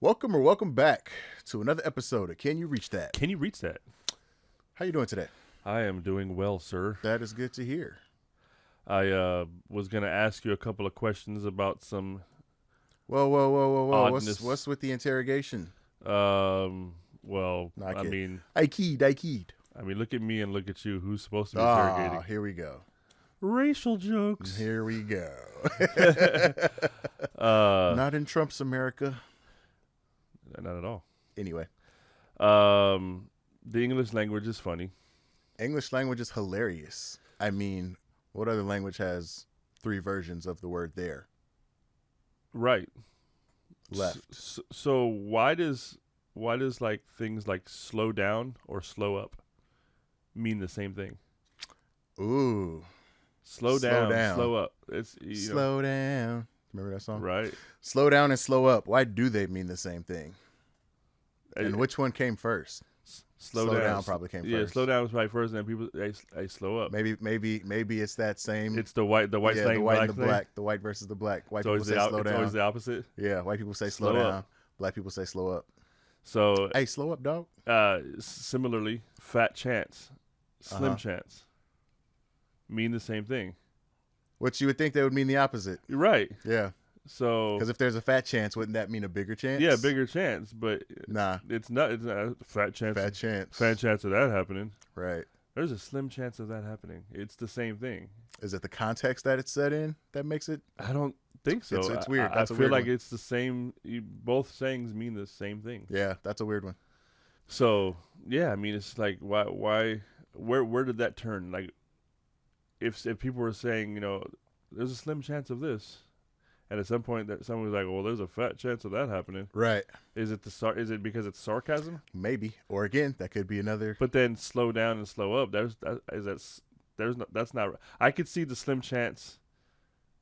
Welcome back to another episode of Can You Reach That? Can you reach that? How you doing today? I am doing well, sir. That is good to hear. I was going to ask you a couple of questions about some Whoa. oddness. What's with the interrogation? Well, Not I kidding. mean, I keyed. look at me and look at you. Who's supposed to be interrogating? Here we go. Racial jokes. Here we go. Uh, Not in Trump's America. Not at all. Anyway, the English language is funny. English language is hilarious. I mean, what other language has 3 versions of the word there? Right. Left. So why does like things like slow down or slow up mean the same thing? Ooh. Slow down, slow up. It's Slow down. Remember that song? right. Slow down and slow up. Why do they mean the same thing? And Uh, which one came first? Slow down probably came Yeah, first. slow down was probably first, and then people they slow up. Maybe it's that same. It's the white the slang, white black and the thing. black, the white versus the black. White It's people always, say slow it's down. always the opposite. Yeah, white people say slow Slow down. up. Black people say slow up. So Hey, slow up, dog. similarly, fat chance, slim Uh-huh. chance mean the same thing. Which you would think that would mean the opposite. You're right. Yeah, So because if there's a fat chance, wouldn't that mean a bigger chance? yeah, bigger chance, but Nah, it's not. It's not a fat chance. fat chance. Fat chance of that happening. Right. There's a slim chance of that happening. It's the same thing. Is it the context that it's set in that makes it? I don't think so. It's weird. I That's a feel weird like one. it's the same. Both sayings mean the same thing. Yeah, that's a weird one. So yeah, I mean, it's like why, where did that turn? Like, if people were saying, there's a slim chance of this, and at some point that someone was like, well, there's a fat chance of that happening. Right. Is it because it's sarcasm? Maybe. Or again, that could be another. But then slow down and slow up. That's not. I could see the slim chance,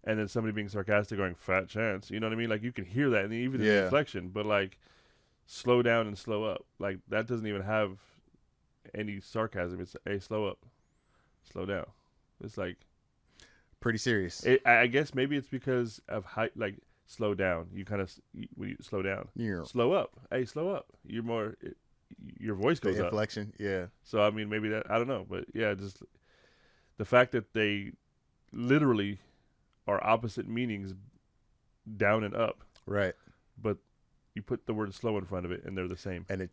and then somebody being sarcastic going fat chance. You know what I mean? Like you can hear that, and even in the Yeah. inflection. But like, slow down and slow up. Like that doesn't even have any sarcasm. It's hey, slow up, slow down. It's like Pretty serious. I guess maybe it's because of height. Like slow down. You kind of when you slow down. Yeah. Slow up. Hey, slow up. You're more. Your voice goes The up. inflection. Yeah. So I mean, maybe that I don't know, but yeah, just the fact that they literally are opposite meanings, down and up, Right. but you put the word slow in front of it, and they're the same. And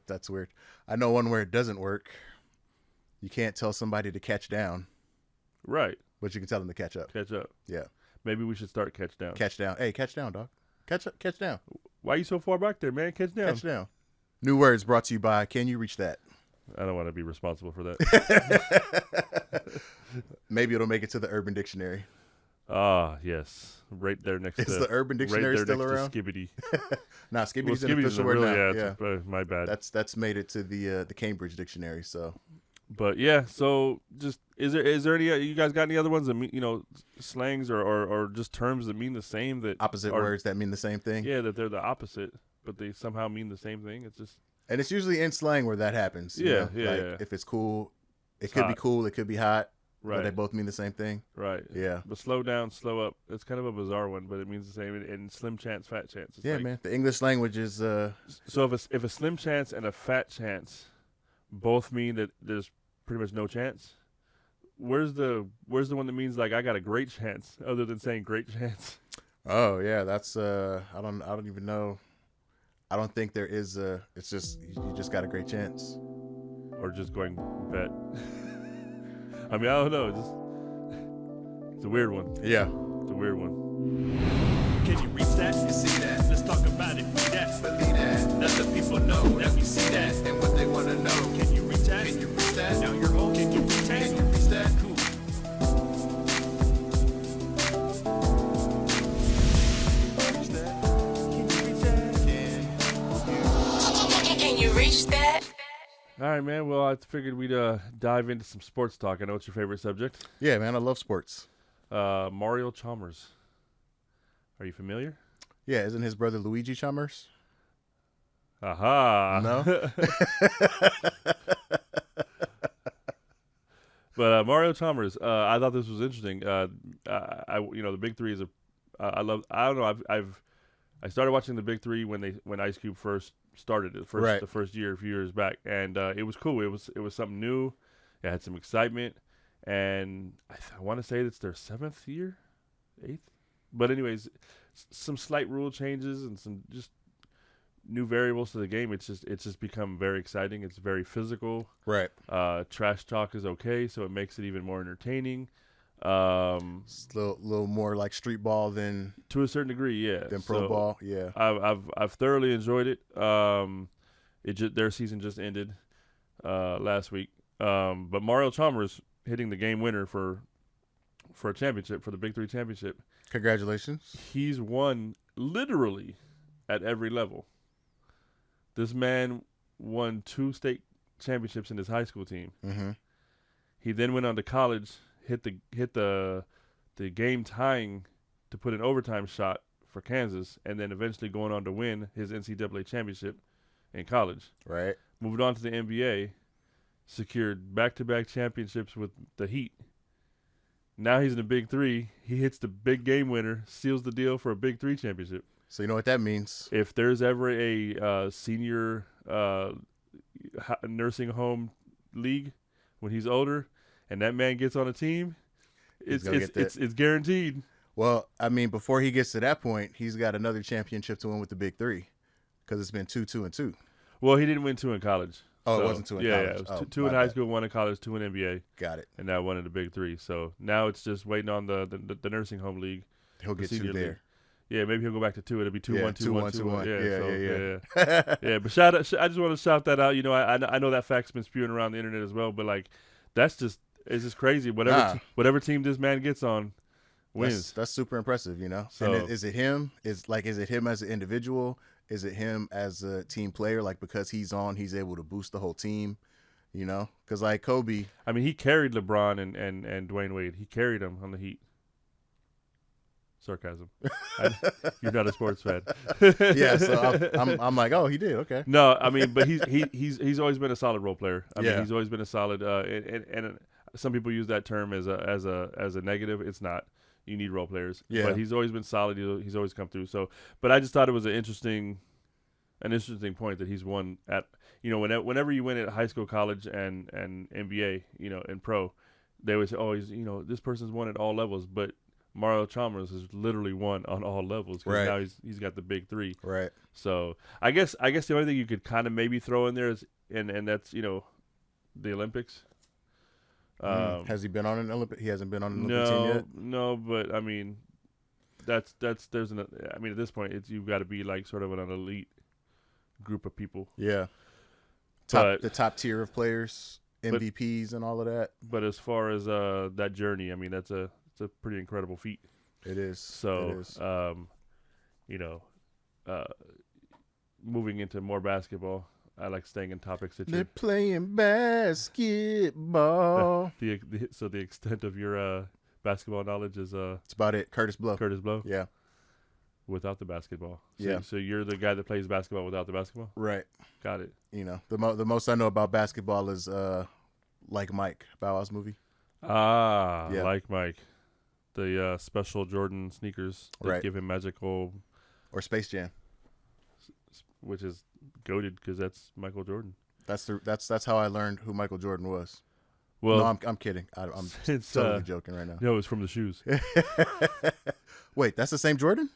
that's weird. I know one where it doesn't work. You can't tell somebody to catch down, Right. but you can tell them to catch up. Catch up. Yeah. Maybe we should start catch down. Catch down. Hey, catch down, dog. Catch up. Catch down. Why you so far back there, man? Catch down. Catch down. New words brought to you by Can You Reach That? I don't want to be responsible for that. Maybe it'll make it to the Urban Dictionary. Ah, yes. Right there next Is to the Urban Dictionary right there still next around? To Skibbity. Nah, Skibbity's an Skibbity's official word now. yeah. It's my bad. That's made it to the Cambridge Dictionary. So But yeah, so just is there any you guys got any other ones that mean slangs or just terms that mean the same that opposite are- words that mean the same thing. Yeah, that they're the opposite, but they somehow mean the same thing. It's just And it's usually in slang where that happens. you Yeah, know? yeah, Like, yeah. if it's cool, it It's could be hot. cool. It could be hot. But right, they both mean the same thing. right. Yeah. But slow down, slow up. It's kind of a bizarre one, but it means the same. And slim chance, fat chance. It's Yeah, like- man. The English language is So if a slim chance and a fat chance both mean that there's pretty much no chance, where's the one that means like I got a great chance other than saying great chance? oh yeah, that's I don't even know. I don't think there is it's just you just got a great chance. Or just going bet? I mean, I don't know. It's a weird one. Yeah. It's a weird one. Can you reach that? You see that? Let's talk about it. Be that. Believe that. Let the people know that we see that and what they want to know. Can you reach that? Can you reach that? Now you're home. Can you reach that? Can you reach that? Cool. Can you reach that? All right, man. Well, I figured we'd dive into some sports talk. I know it's your favorite subject. Yeah, man. I love sports. Mario Chalmers. Are you familiar? Yeah, isn't his brother Luigi Chalmers? Aha. No. But Mario Chalmers, I thought this was interesting. The big three is I don't know. I started watching the Big Three when Ice Cube first started it, the first year, a few years back, and it was cool. It was something new. It had some excitement, and I want to say it's their 7th year, 8th. But anyways, some slight rule changes and some just new variables to the game. It's just become very exciting. It's very physical. Right. Trash talk is okay, so it makes it even more entertaining. It's a little more like street ball than to a certain degree, yeah. Than pro ball, yeah. I've thoroughly enjoyed it. Their season just ended last week. But Mario Chalmers hitting the game winner for a championship, for the Big Three championship. Congratulations. He's won literally at every level. This man won 2 state championships in his high school team. Mm-hmm. He then went on to college, hit the game tying to put an overtime shot for Kansas, and then eventually going on to win his NCAA championship in college. Right. Moved on to the NBA, secured back-to-back championships with the Heat. Now he's in the Big Three. He hits the big game winner, seals the deal for a Big Three championship. So you know what that means. If there's ever a senior nursing home league when he's older, and that man gets on a team, it's guaranteed. Well, I mean, before he gets to that point, he's got another championship to win with the Big Three, because it's been 2, 2, and 2. Well, he didn't win 2 in college. Oh, it wasn't 2 in college. Yeah, it was two in high school, 1 in college, 2 in NBA. Got it. And now 1 in the Big Three. So now it's just waiting on the nursing home league. He'll get 2 there. League. Yeah, maybe he'll go back to 2. It'll be 2, 1, 2, 1, 2, 1. Yeah. Yeah. But I just want to shout that out. You know, I know that fact's been spewing around the internet as well, but like it's just crazy. Whatever team this man gets on wins. That's super impressive, you know. So, and is it him? Is it him as an individual? Is it him as a team player? Like, because he's on, he's able to boost the whole team, you know? Because like Kobe, I mean, he carried LeBron and Dwayne Wade. He carried them on the Heat. Sarcasm. You're not a sports fan. Yeah, so I'm like, oh, he did, okay. No, I mean, but he's always been a solid role player. I mean, he's always been a solid. And some people use that term as a negative. It's not. You need role players. Yeah. But he's always been solid. He's always come through. So, but I just thought it was an interesting point that he's won at. You know, whenever you win at high school, college, and NBA, you know, and pro, they always say, oh, this person's won at all levels, but Mario Chalmers has literally won on all levels because right. now he's got the Big Three. Right. So I guess the only thing you could kind of maybe throw in there is and that's the Olympics. Has he been on an Olympic? He hasn't been on an Olympic team yet. No, but I mean, I mean at this point you've got to be like sort of an elite group of people. Yeah. The top tier of players, MVPs, and all of that. But as far as that journey, I mean it's a pretty incredible feat. It is. So, moving into more basketball, I like staying in topics that they're playing basketball. So the extent of your basketball knowledge is it's about it. Curtis Blow. Yeah. Without the basketball. Yeah. So you're the guy that plays basketball without the basketball? Right. Got it. You know, the most I know about basketball is Like Mike, Bow Wow's movie. Ah, yeah. Like Mike. The special Jordan sneakers that give him magical, or Space Jam, which is goated because that's Michael Jordan. That's how I learned who Michael Jordan was. Well, no, I'm kidding. I'm totally joking right now. No, it's from the shoes. Wait, that's the same Jordan?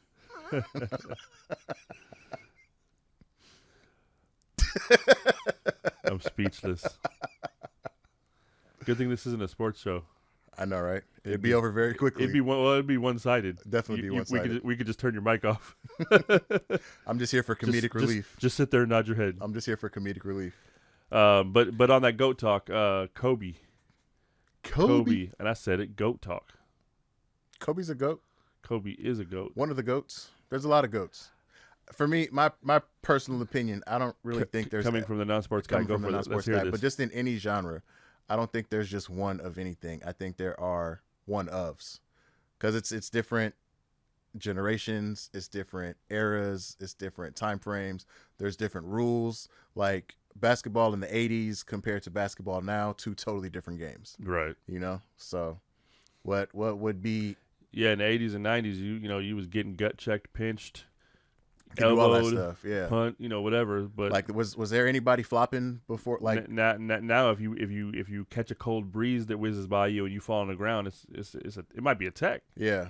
I'm speechless. Good thing this isn't a sports show. I know, right? It'd be over very quickly. It'd be one-sided. Definitely be one-sided. We could just turn your mic off. I'm just here for comedic relief. Just sit there and nod your head. I'm just here for comedic relief. But on that goat talk, Kobe, and I said it, goat talk. Kobe's a goat. Kobe is a goat. One of the goats. There's a lot of goats. For me, my personal opinion, I don't really think there's coming from the non-sports guy. Go for it. Let's hear this. But just in any genre, I don't think there's just one of anything. I think there are one ofs, because it's different generations, it's different eras, it's different time frames. There's different rules. Like basketball in the 80s compared to basketball now, 2 totally different games. Right. You know. So, what would be? Yeah, in the 80s and 90s, you was getting gut checked, pinched, Can do all that elbowed, stuff. Yeah. punt, whatever. But Like, was there anybody flopping before? Like, now, if you catch a cold breeze that whizzes by you and you fall on the ground, it might be a tech. yeah,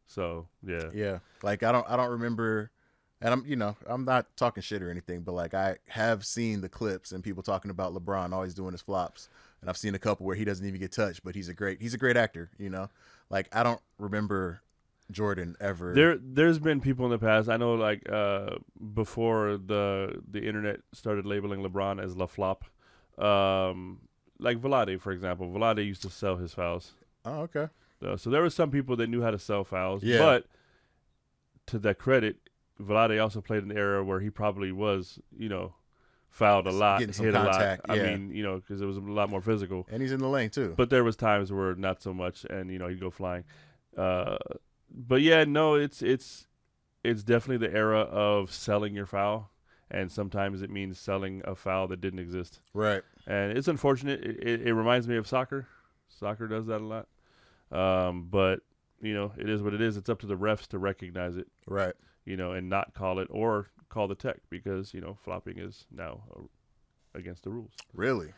So yeah, yeah. Like, I don't remember. And I'm not talking shit or anything, but like I have seen the clips and people talking about LeBron always doing his flops, and I've seen a couple where he doesn't even get touched, but he's a great actor. Like I don't remember Jordan ever. There's been people in the past. I know, like before the internet started labeling LeBron as La Flop, like Vlade, for example. Vlade used to sell his fouls. Oh, okay. So there were some people that knew how to sell fouls. Yeah. But to their credit, Vlade also played in an era where he probably was, fouled a lot, Getting some hit contact, a lot. yeah. I mean, because it was a lot more physical. And he's in the lane too. But there was times where not so much, and he'd go flying. But yeah, no, it's definitely the era of selling your foul, and sometimes it means selling a foul that didn't exist. Right. And it's unfortunate. It reminds me of soccer. Soccer does that a lot. But it is what it is. It's up to the refs to recognize it. Right. And not call it or call the tech because, flopping is now against the rules. Really?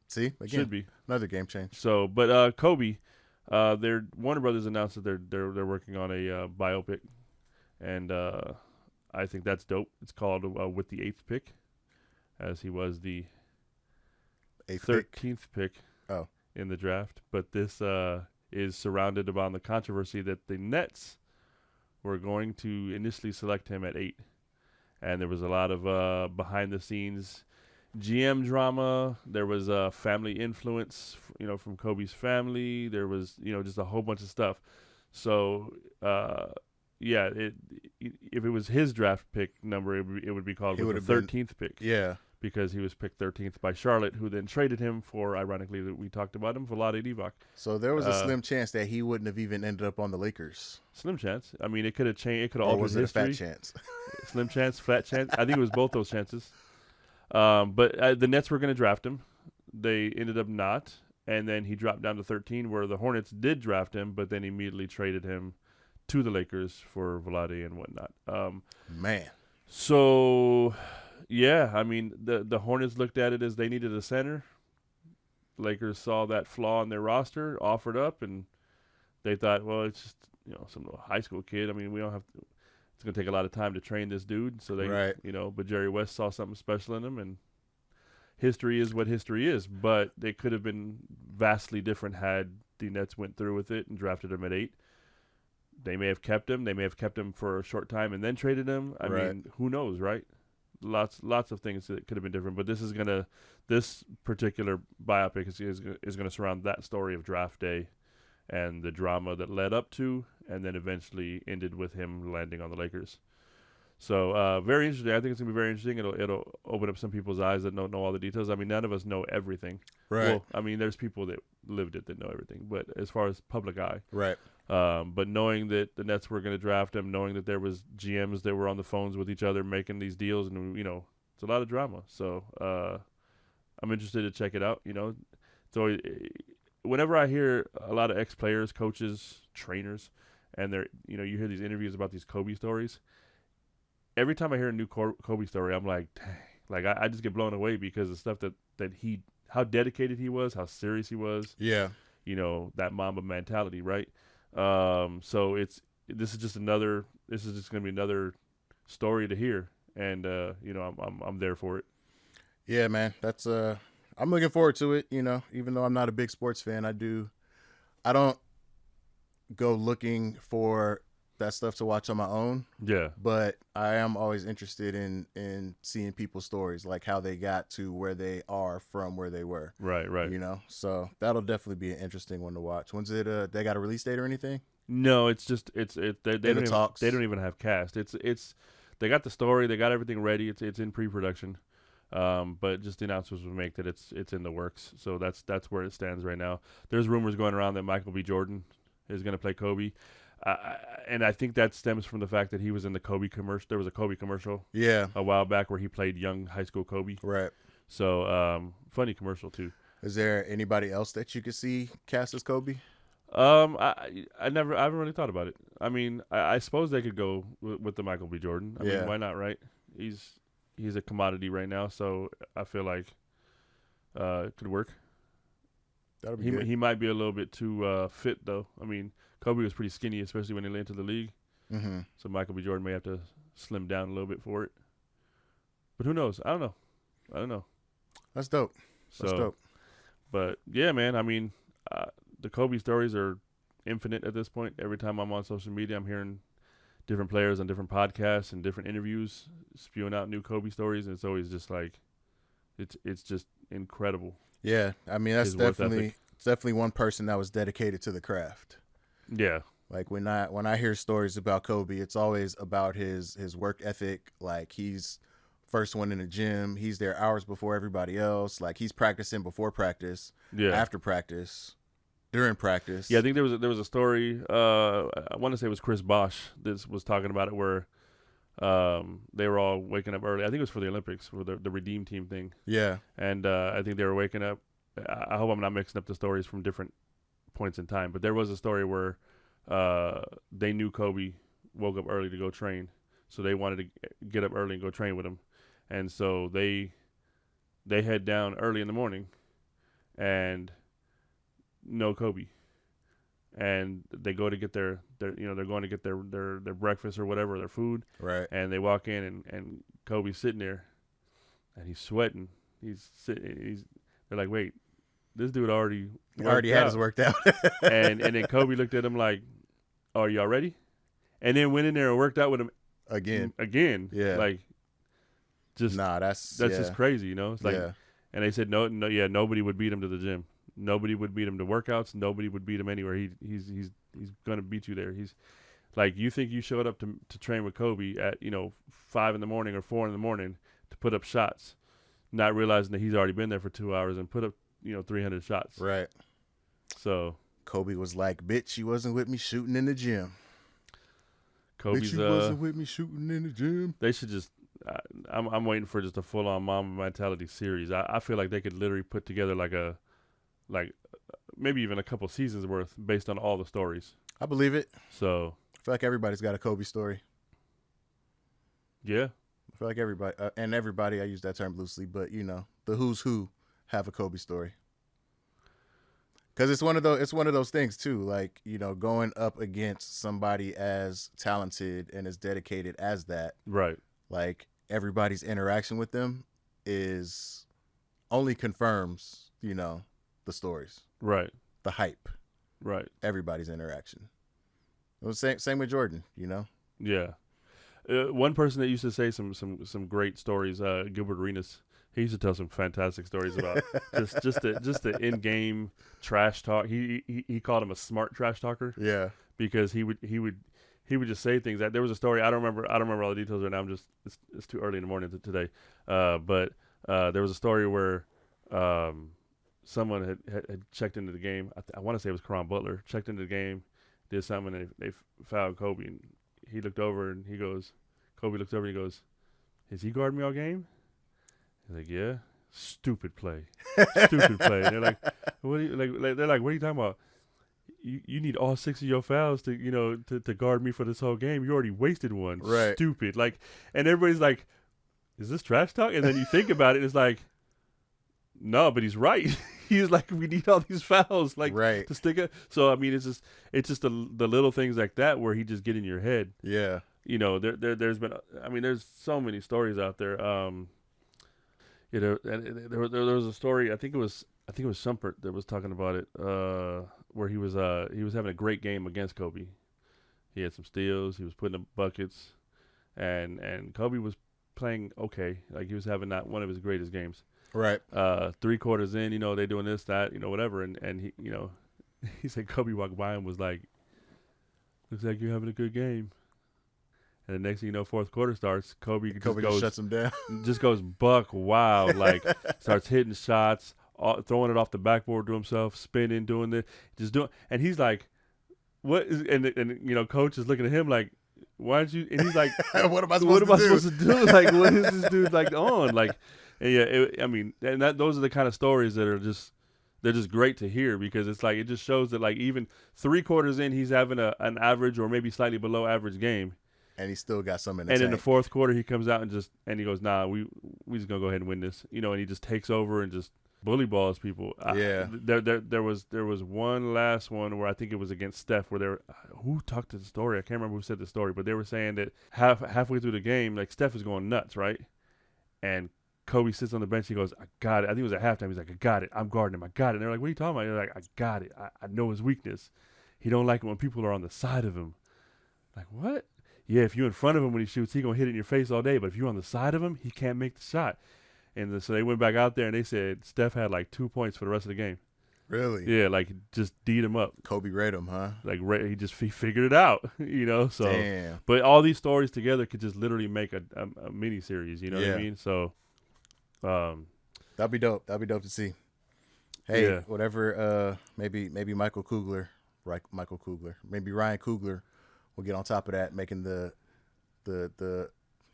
See? Again, Should be. another game change. So, but Kobe, Warner Brothers announced that they're working on a biopic, and I think that's dope. It's called With the Eighth Pick, as he was the 13th pick in the draft. But this is surrounded around the controversy that the Nets were going to initially select him at 8. And there was a lot of behind-the-scenes GM drama. There was family influence, from Kobe's family. There was, just a whole bunch of stuff. So, yeah, if it was his draft pick number, it would be called with the 13th pick. Yeah. Because he was picked 13th by Charlotte, who then traded him for, ironically, that we talked about him, Vlade Divac. So there was a slim chance that he wouldn't have even ended up on the Lakers. Slim chance. I mean, it could have changed. It could have Or altered was it history. a fat chance? Slim chance, fat chance. I think it was both those chances. But the Nets were going to draft him. They ended up not. And then he dropped down to 13, where the Hornets did draft him, but then immediately traded him to the Lakers for Vlade and whatnot. Man. So, yeah, I mean, the Hornets looked at it as they needed a center. Lakers saw that flaw in their roster, offered up, and they thought, well, it's just, some little high school kid. I mean, we don't have to. It's going to take a lot of time to train this dude. So they, right. But Jerry West saw something special in him, and history is what history is. But they could have been vastly different had the Nets went through with it and drafted him at 8. They may have kept him. They may have kept him for a short time and then traded him. I mean, who knows, right? Lots of things that could have been different. But this particular biopic is gonna surround that story of draft day and the drama that led up to, and then eventually ended with him landing on the Lakers. So very interesting. I think it's gonna be very interesting. It'll open up some people's eyes that don't know all the details. I mean, none of us know everything. Right. Well, I mean, there's people that lived it that know everything, but as far as public eye, right. But knowing that the Nets were going to draft him, knowing that there was GMs that were on the phones with each other making these deals, and it's a lot of drama. So I'm interested to check it out. So whenever I hear a lot of ex-players, coaches, trainers, and they're you hear these interviews about these Kobe stories. Every time I hear a new Kobe story, I'm like, dang, like I just get blown away because the stuff that he, how dedicated he was, how serious he was. Yeah. That Mamba mentality, right? So this is just going to be another story to hear, and I'm there for it. Yeah, man, that's I'm looking forward to it. Even though I'm not a big sports fan, I don't go looking for that stuff to watch on my own. Yeah, but I am always interested in seeing people's stories, like how they got to where they are from where they were. Right. So that'll definitely be an interesting one to watch. When's it? They got a release date or anything? No, it's just they don't even have cast. It's they got the story, they got everything ready. It's in pre-production, but just the announcements will make that it's in the works. So that's where it stands right now. There's rumors going around that Michael B. Jordan is going to play Kobe. And I think that stems from the fact that he was in the Kobe commercial. There was a Kobe commercial a while back where he played young high school Kobe. Right. So funny commercial too. Is there anybody else that you could see cast as Kobe? I haven't really thought about it. I mean, I suppose they could go with the Michael B. Jordan. I mean, why not, right? He's a commodity right now, so I feel like it could work. That'll be good. He might be a little bit too fit though. I mean, Kobe was pretty skinny, especially when he entered the league. Mm-hmm. So Michael B. Jordan may have to slim down a little bit for it. But who knows? I don't know. That's dope. That's dope. But yeah, man. I mean, the Kobe stories are infinite at this point. Every time I'm on social media, I'm hearing different players on different podcasts and different interviews spewing out new Kobe stories, and it's always just like, it's just incredible. Yeah, I mean that's definitely one person that was dedicated to the craft. Yeah, like when I hear stories about Kobe, it's always about his work ethic. Like he's first one in the gym. He's there hours before everybody else. Like he's practicing before practice, after practice, during practice. Yeah, I think there was a story. I want to say it was Chris Bosh that was talking about it, where they were all waking up early. I think it was for the Olympics, for the Redeem Team thing. Yeah, and I think they were waking up. I hope I'm not mixing up the stories from different points in time, but there was a story where they knew Kobe woke up early to go train, so they wanted to get up early and go train with him, and so they head down early in the morning, and no Kobe, and they go to get their they're going to get their breakfast or whatever, their food, right? And they walk in and Kobe's sitting there, and he's sweating. They're like, wait, this dude already had his worked out. and then Kobe looked at him like, oh, are y'all ready? And then went in there and worked out with him again. Yeah. Like, just that's just crazy, you know? It's like, and they said nobody would beat him to the gym. Nobody would beat him to workouts. Nobody would beat him anywhere. He's gonna beat you there. He's like, you think you showed up to train with Kobe at 5 in the morning or 4 in the morning to put up shots, not realizing that he's already been there for 2 hours and put up 300 shots. Right. So Kobe was like, "Bitch, you wasn't with me shooting in the gym." Kobe's Bitch, you wasn't with me shooting in the gym. They should just. I'm waiting for just a full-on Mamba Mentality series. I feel like they could literally put together like maybe even a couple seasons worth based on all the stories. I believe it. So I feel like everybody's got a Kobe story. Yeah. I feel like everybody, I use that term loosely, but the who's who have a Kobe story. Because it's one of those things too, like, going up against somebody as talented and as dedicated as that. Right. Like, everybody's interaction with them only confirms, the stories. Right. The hype. Right. Everybody's interaction. It was same with Jordan, Yeah. One person that used to say some great stories, Gilbert Arenas. He used to tell some fantastic stories about just the in-game trash talk. He called him a smart trash talker. Yeah. Because he would just say things that there was a story. I don't remember all the details right now. It's too early in the morning today. But there was a story where someone had checked into the game. I want to say it was Caron Butler. Checked into the game, did something, and they fouled Kobe. And he looked over and Kobe looked over and he goes, "Is he guarding me all game?" He's like, "Yeah." Stupid play. Stupid play. And they're like, "What are you like?" They're like, "What are you talking about? You need all 6 of your fouls to to guard me for this whole game. You already wasted one." Right. Stupid. Like, and everybody's like, "Is this trash talk?" And then you think about it, it's like, no, but he's right. He's like, we need all these fouls, like, right, to stick it. So I mean, it's just the little things like that where he just get in your head. Yeah. There's been, I mean, there's so many stories out there. And there was a story. I think it was Shumpert that was talking about it. Where he was having a great game against Kobe. He had some steals. He was putting up buckets, and Kobe was playing okay. Like, he was having not one of his greatest games. Right. 3 quarters in, they doing this, that, whatever, and he, he said Kobe walked by and was like, "Looks like you're having a good game." And the next thing you know, fourth quarter starts, Kobe just shuts him down. Just goes buck wild, like starts hitting shots, throwing it off the backboard to himself, spinning, doing this, and he's like, "What is?" And coach is looking at him like, "Why don't you?" And he's like, "What am I supposed to do? Like, what is this dude like on?" Like, and yeah, I mean, and those are the kind of stories that are just they're just great to hear because it's like it just shows that like even 3 quarters in, he's having an average or maybe slightly below average game, And he still got some in the and tank. in the 4th quarter he comes out and he goes, nah, we just gonna go ahead and win this, you know, and he just takes over and just bully balls people. Yeah. There was one last one where I think it was against Steph where they were, who talked to the story? I can't remember who said the story, but they were saying that halfway through the game, like Steph is going nuts, right? And Kobe sits on the bench. He goes, I got it. I think it was at halftime. He's like, I got it. I'm guarding him. I got it. And they're like, what are you talking about? They're like, I got it. I know his weakness. He don't like it when people are on the side of him. Like, what? Yeah, if you're in front of him when he shoots, he going to hit it in your face all day. But if you're on the side of him, he can't make the shot. And so they went back out there, and they said Steph had like 2 points for the rest of the game. Really? Yeah, like just D'd him up. Kobe read him, huh? Like he figured it out, you know. So, Damn. but all these stories together could just literally make a mini series. You know what I Yeah. mean? So, That'd be dope. That'd be dope to see. Hey, Yeah. whatever. Maybe Michael Kugler, right? Michael Kugler. Maybe Ryan Coogler will get on top of that, making the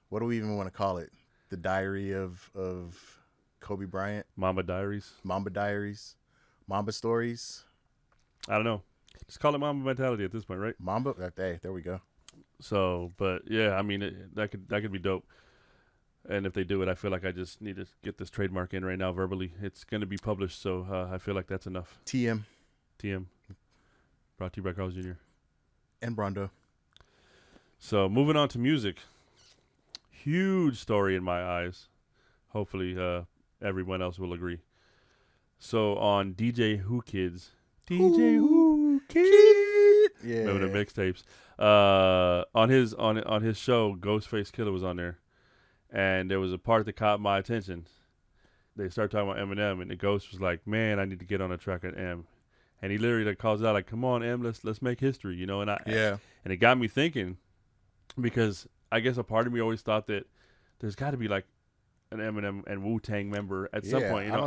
what do we even want to call it? The diary of Kobe Bryant, Mamba Diaries. Mamba Diaries, Mamba Stories, I don't know. Just call it Mamba mentality at this point, right? Mamba. Hey, there we go. So, but yeah, I mean that could be dope. And if they do it, I feel like I just need to get this trademark in right now verbally. It's going to be published, so I feel like that's enough. TM TM. Brought to you by Carl's Jr. and Brondo. So moving on to music. Huge story in my eyes. Hopefully everyone else will agree. So on DJ Who Kids. DJ Who Kids. Yeah. Remember the mixtapes. On his show, Ghostface Killah was on there. And there was a part that caught my attention. They started talking about Eminem, and the Ghost was like, "Man, I need to get on a track at M." And he literally like calls out like, "Come on, M, let's make history," you know. And and it got me thinking, because I guess a part of me always thought that there's got to be like an Eminem and Wu-Tang member at some point. You know? I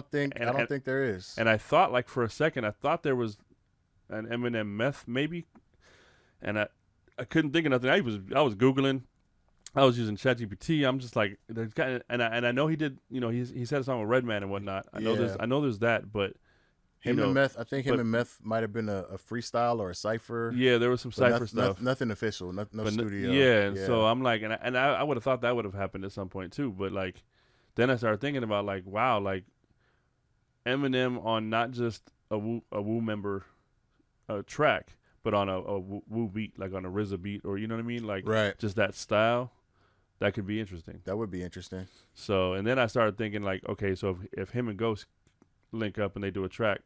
don't think there is. And I thought like for a second, I thought there was an Eminem meth maybe, and I couldn't think of nothing. I was Googling. I was using ChatGPT. I'm just like, there's got, and I know he did. You know, he said a song with Redman and whatnot. I know there's that, but him and Meth. I think him and Meth might have been a freestyle or a cipher. Yeah, there was some cipher stuff. Nothing official. No studio. Yeah, so I'm like, and I would have thought that would have happened at some point too. But like, then I started thinking about like, wow, like Eminem on not just a Wu member track, but on a Wu beat, like on a RZA beat, or you know what I mean, like just that style. That could be interesting. That would be interesting. So, and then I started thinking like, okay, so if him and Ghost link up and they do a track,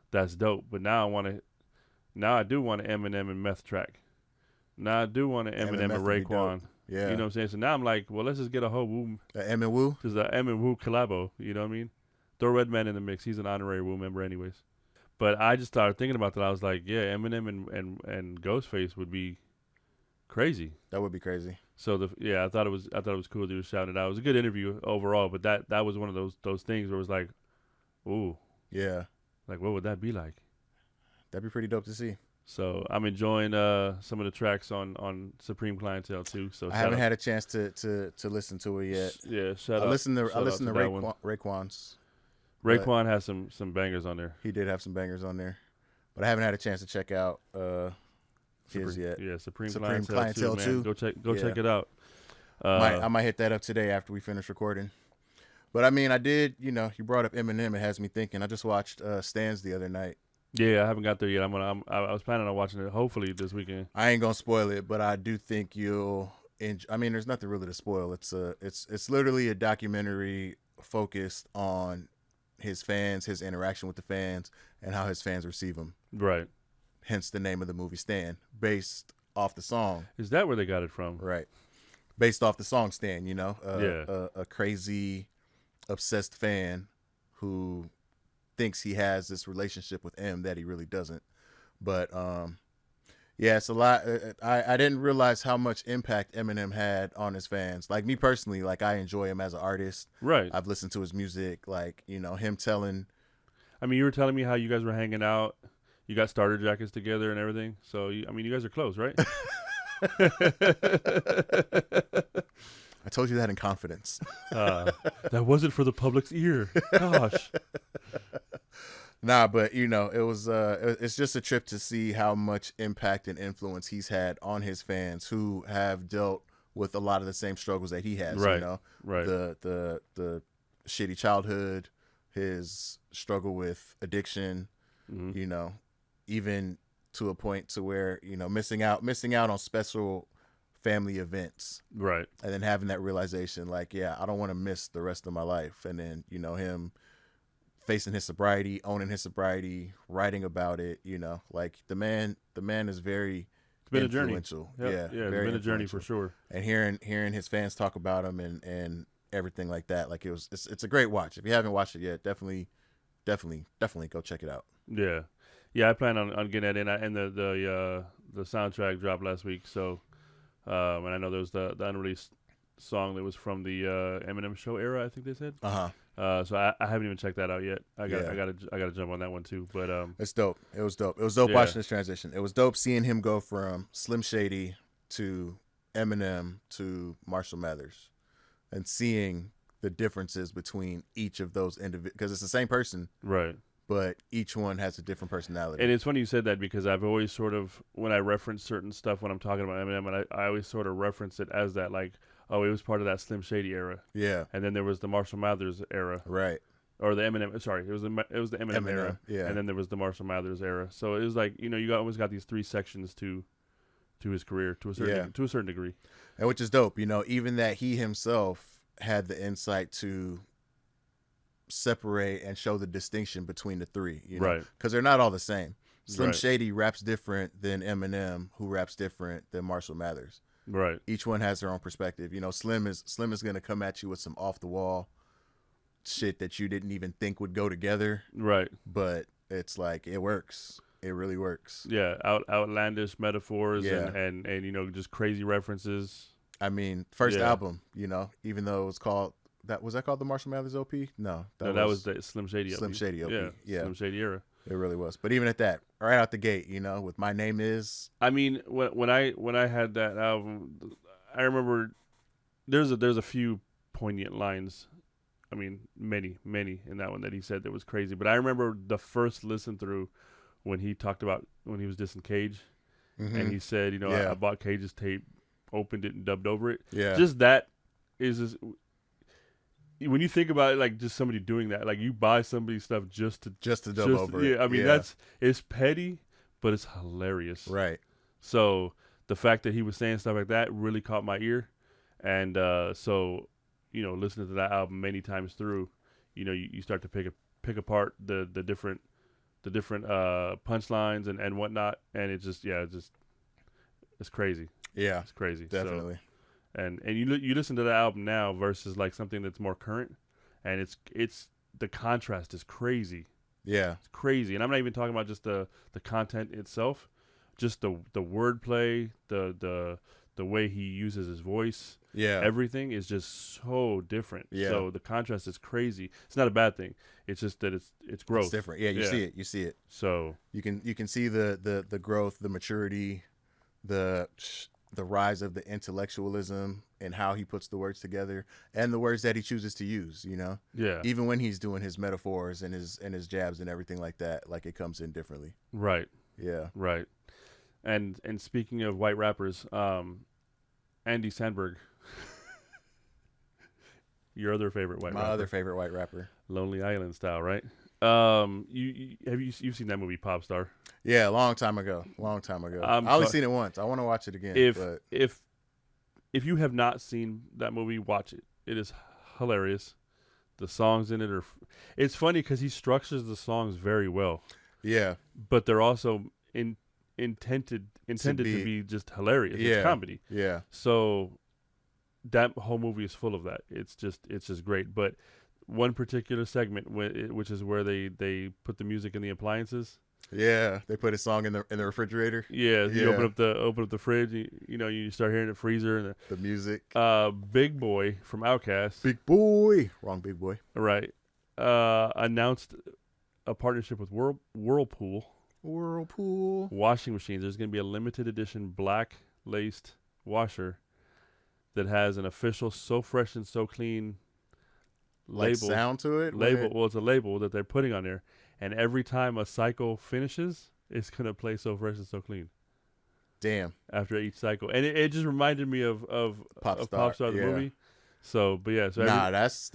that's dope. But now I do want an Eminem and Meth track. Now I do want an Eminem and Raekwon. Yeah. You know what I'm saying? So now I'm like, well, let's just get a whole Wu. M and Wu? Just a M and Wu collabo. You know what I mean? Throw Redman in the mix. He's an honorary Wu member anyways. But I just started thinking about that. I was like, yeah, Eminem and Ghostface would be crazy. That would be crazy. So I thought it was cool that he was shouting it out. It was a good interview overall, but that was one of those things where it was like, ooh, yeah, like what would that be like? That'd be pretty dope to see. So I'm enjoying some of the tracks on Supreme Clientele too. So I haven't had a chance to listen to it yet. Yeah, I listened to Raekwon's. Raekwon has some bangers on there. He did have some bangers on there, but I haven't had a chance to check out his yet. Yeah, Supreme Clientele too. Man. Go check it out. I might hit that up today after we finish recording. But I mean, I did. You know, you brought up Eminem. It has me thinking. I just watched Stans the other night. Yeah, I haven't got there yet. I was planning on watching it hopefully this weekend. I ain't gonna spoil it, but I do think you'll enjoy. I mean, there's nothing really to spoil. It's literally a documentary focused on his fans, his interaction with the fans, and how his fans receive him. Right. Hence the name of the movie Stan, based off the song. Is that where they got it from? Right. Based off the song Stan, you know? Yeah. A crazy, obsessed fan who thinks he has this relationship with M that he really doesn't. But, yeah, it's a lot. I didn't realize how much impact Eminem had on his fans. Like, me personally, like, I enjoy him as an artist. Right. I've listened to his music. Like, you know, him telling... I mean, you were telling me how you guys were hanging out. You got starter jackets together and everything. So, you guys are close, right? I told you that in confidence. That wasn't for the public's ear. Gosh. Nah, but it was it's just a trip to see how much impact and influence he's had on his fans who have dealt with a lot of the same struggles that he has. Right, You know, right. The shitty childhood, his struggle with addiction. Mm-hmm. You know, even to a point to where missing out on special family events, Right. and then having that realization, like, yeah, I don't want to miss the rest of my life, and then him facing his sobriety, owning his sobriety, writing about it. Like the man is very It's been a journey. influential. Yep. Yeah, It's very been a journey for influential. sure. And hearing his fans talk about him and everything like that, like it's a great watch. If you haven't watched it yet, definitely go check it out. Yeah, yeah. I plan on getting that in. And the soundtrack dropped last week, so and I know there was the unreleased song that was from the Eminem show era, I think they said. So I haven't even checked that out yet. I gotta jump on that one too. But It's dope. It was dope. It was dope Yeah. watching this transition. It was dope seeing him go from Slim Shady to Eminem to Marshall Mathers, and seeing the differences between each of those individuals, because it's the same person, right. but each one has a different personality. And it's funny you said that, because I've always sort of, when I reference certain stuff when I'm talking about Eminem, and I always sort of reference it as that, like, oh, it was part of that Slim Shady era, Yeah, and then there was the Marshall Mathers era, right. or the Eminem. Sorry, it was the Eminem era, yeah. and then there was the Marshall Mathers era. So it was like, almost got these three sections to his career to a certain degree. And which is dope, even that he himself had the insight to separate and show the distinction between the three, Right. because they're not all the same. Slim Right. Shady raps different than Eminem, who raps different than Marshall Mathers. Right. Each one has their own perspective. Slim is going to come at you with some off the wall shit that you didn't even think would go together, Right. but it's like it works. It really works. Yeah. Outlandish metaphors Yeah. and just crazy references. I mean, first Yeah. album, even though it was called was that called the Marshall Mathers OP? No, That was the Slim Shady. Slim Shady OP. Yeah. Slim Shady era. It really was. But even at that, right out the gate, with My Name Is. I mean, when I had that album, I remember there's a few poignant lines. I mean, many in that one that he said that was crazy. But I remember the first listen through when he talked about when he was dissing Cage, and he said, Yeah. I bought Cage's tape, opened it, and dubbed over it. Yeah. Just that is just, when you think about it, like just somebody doing that, like you buy somebody's stuff just to dub over it. Yeah, I mean it's petty, but it's hilarious. Right. So the fact that he was saying stuff like that really caught my ear, and so listening to that album many times through, you start to pick apart the different punchlines and whatnot, and it's crazy. Yeah. It's crazy. Definitely. So, and you listen to the album now versus like something that's more current, and it's the contrast is crazy. Yeah. It's crazy, and I'm not even talking about just the content itself, just the wordplay, the way he uses his voice. Yeah. Everything is just so different. Yeah. So the contrast is crazy. It's not a bad thing. It's just that it's growth. It's different. Yeah, you see it. So You can see the growth, the maturity, the rise of the intellectualism and how he puts the words together and the words that he chooses to use, yeah. Even when he's doing his metaphors and his jabs and everything like that, like it comes in differently. Right. Yeah. Right. And speaking of white rappers, Andy Samberg, your other favorite white My rapper. other favorite white rapper. Lonely Island style, right? You've seen that movie Pop Star? Yeah, long time ago. I only seen it once. I want to watch it again. But If you have not seen that movie, watch it. It is hilarious. The songs in it are. It's funny because he structures the songs very well, yeah, but they're also intended to be just hilarious. Yeah. It's comedy. yeah, So that whole movie is full of that. It's just great. But one particular segment, which is where they put the music in the appliances. yeah. They put a song in the refrigerator. Yeah, you Yeah. open up the fridge. You start hearing the freezer and The music. Big Boy from Outkast, Big boy. Wrong big boy. right? Announced a partnership with Whirlpool Whirlpool. washing machines. There's going to be a limited edition black laced washer that has an official "So Fresh and So Clean" Like label. sound to it. Well, it's a label that they're putting on there, and every time a cycle finishes, it's gonna play So Fresh and So Clean Damn. after each cycle, and it just reminded me of Pop Pop Star, Star the yeah. movie. So, but yeah, so Nah, that's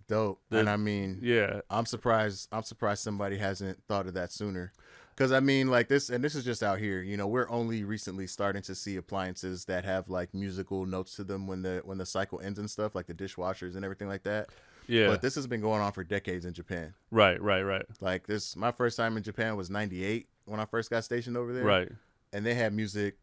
dope. And I mean, yeah, I'm surprised somebody hasn't thought of that sooner. Because I mean, like this, and this is just out here. You know, we're only recently starting to see appliances that have like musical notes to them when the cycle ends and stuff, like the dishwashers and everything like that. yeah, But this has been going on for decades in Japan. right. Like this, my first time in Japan was '98 when I first got stationed over there. Right. And they had music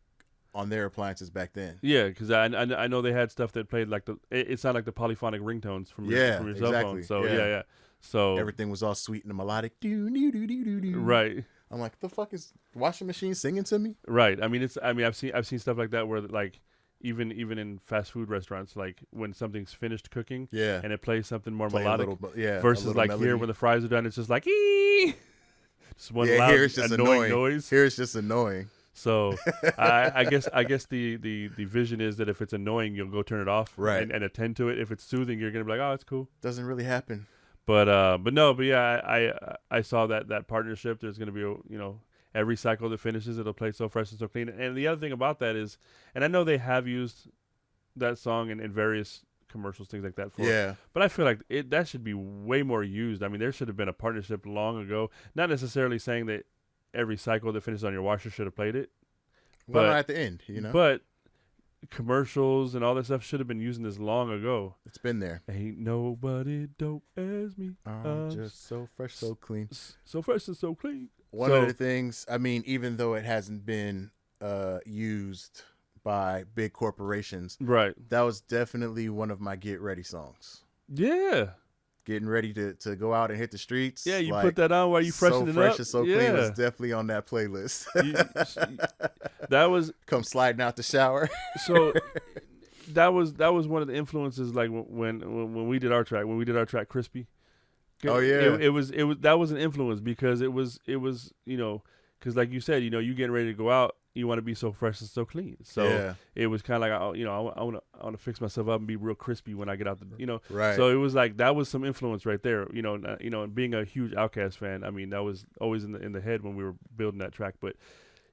on their appliances back then. Yeah, because I know they had stuff that played like it sounded like the polyphonic ringtones from your cell phone. exactly. So Yeah. yeah. So Everything was all sweet and melodic. Do, do, do, do, do, do. right. I'm like, the fuck is washing machine singing to me? Right. I mean, I've seen stuff like that where like even in fast food restaurants, like when something's finished cooking, Yeah. and it plays something more Play a melodic, little, a versus little like melody. here when the fries are done, it's just like ee, just one Yeah, loud here it's just annoying noise. Here it's just annoying. So I guess the vision is that if it's annoying, you'll go turn it off, Right. and attend to it. If it's soothing, you're gonna be like, oh, it's cool. Doesn't really happen. But yeah, I saw that partnership. There's gonna be every cycle that finishes, it'll play So Fresh and So Clean. And the other thing about that is, and I know they have used that song in various commercials, things like that for Yeah. but I feel like that should be way more used. I mean, there should have been a partnership long ago. Not necessarily saying that every cycle that finishes on your washer should have played it, Well, but not at the end, you know? but commercials and all that stuff should have been using this long ago. It's been there. Ain't nobody dope as me. I'm just so fresh, so clean. So fresh and so clean. One of the things, I mean, even though it hasn't been used by big corporations, Right. that was definitely one of my get ready songs. Yeah. Getting ready to go out and hit the streets. Yeah, you like, put that on while you freshen So it Fresh up. and So Clean was definitely on that playlist. That was Come sliding out the shower. so. That was one of the influences. Like when we did our track, Crispy. Oh, yeah. It was that was an influence because it was because like you said, you getting ready to go out, you want to be so fresh and so clean. So Yeah. it was kind of like I want to fix myself up and be real crispy when I get out the Right. So it was like that was some influence right there. And being a huge Outkast fan, I mean that was always in the head when we were building that track. But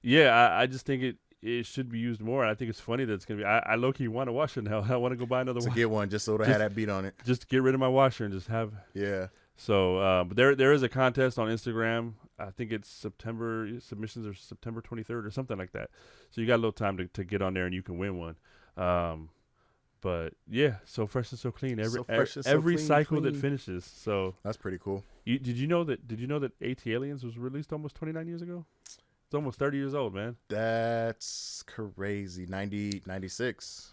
yeah, I just think it should be used more. I think it's funny that it's gonna be. I low key want to wash it now. I want to go buy another to one. get one just so to have that beat on it. Just to get rid of my washer and just have. Yeah. So, but there is a contest on Instagram. I think it's September submissions are September 23rd or something like that. So you got a little time to get on there and you can win one. But yeah, So Fresh and So Clean. Every clean, cycle that clean. finishes. So That's pretty cool. did you know that AT Aliens was released almost 29 years ago? It's almost 30 years old, man. That's crazy. 96.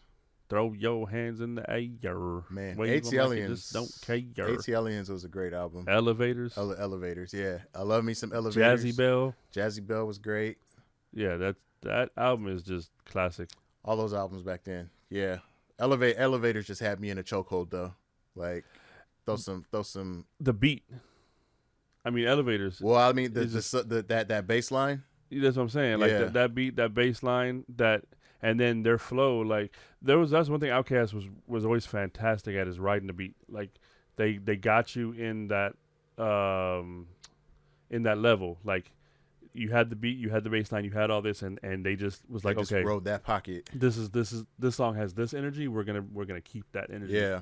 Throw your hands in the air. Man, Wave 'em AT like you Aliens. just don't care. AT Aliens was a great album. Elevators. Elevators, yeah. I love me some Elevators. Jazzy Bell. Jazzy Bell was great. Yeah, that album is just classic. All those albums back then. Yeah. Elevators just had me in a chokehold though. Like throw some The beat. I mean, Elevators. Well, I mean It's that bass line. That's what I'm saying. Like Yeah. that beat, that bass line, and then their flow. Like that's one thing Outkast was always fantastic at, is riding the beat. Like they got you in that level. Like you had the beat, you had the bass line, you had all this, and they just was like, They just okay, rode that pocket. this song has this energy. We're gonna keep that energy. Yeah.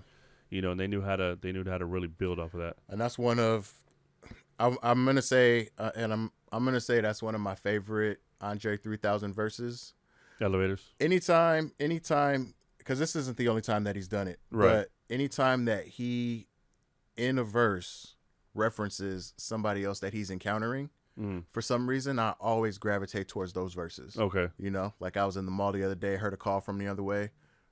And they knew how to really build off of that. And that's one of I'm gonna say I'm gonna say that's one of my favorite Andre 3000 verses. Elevators. Anytime, because this isn't the only time that he's done it. Right. But anytime that he, in a verse, references somebody else that he's encountering, for some reason, I always gravitate towards those verses. Okay. Like I was in the mall the other day, heard a call from the other way,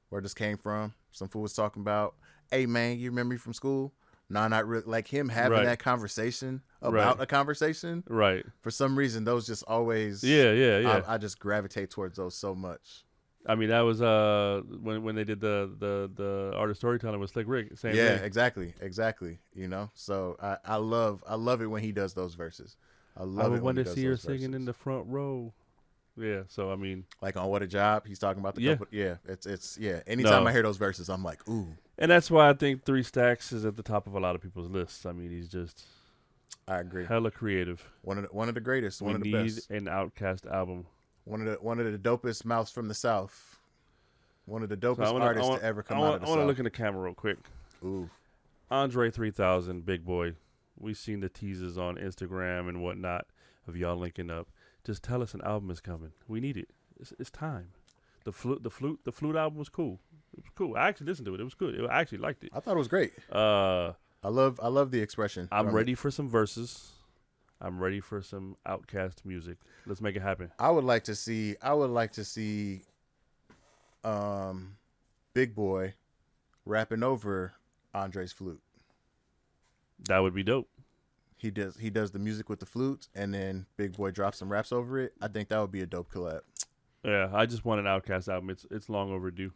where this came from. Some fool was talking about, hey, man, you remember me from school? No, not really. Like him having Right. that conversation about Right. a conversation. Right. For some reason, those just always. Yeah. I just gravitate towards those so much. I mean, that was when they did the art of storytelling with Slick Rick. Same Yeah, thing. exactly. So I love it when he does those verses. I love I would it when want he to does see her those singing verses. in the front row. Yeah. So I mean, Like on What a Job, he's talking about the Yeah. couple. Yeah, it's yeah. Anytime No. I hear those verses, I'm like, ooh. and that's why I think 3 Stacks is at the top of a lot of people's lists. I mean, he's just I agree. Hella creative. One of the greatest. We One of the need best. an Outkast album. One of the dopest mouths from the South. One of the dopest So artists to ever come out of the I want to South. look in the camera real quick. Ooh. Andre 3000, Big Boy. We've seen the teasers on Instagram and whatnot of y'all linking up. Just tell us an album is coming. We need it. It's time. The flute album was cool. It was cool. I actually listened to it. It was good. I actually liked it. I thought it was great. I love the expression. I'm ready for some verses. I'm ready for some Outkast music. Let's make it happen. I would like to see Big Boy rapping over Andre's flute. That would be dope. He does the music with the flute, and then Big Boy drops some raps over it. I think that would be a dope collab. Yeah, I just want an Outkast album. It's long overdue.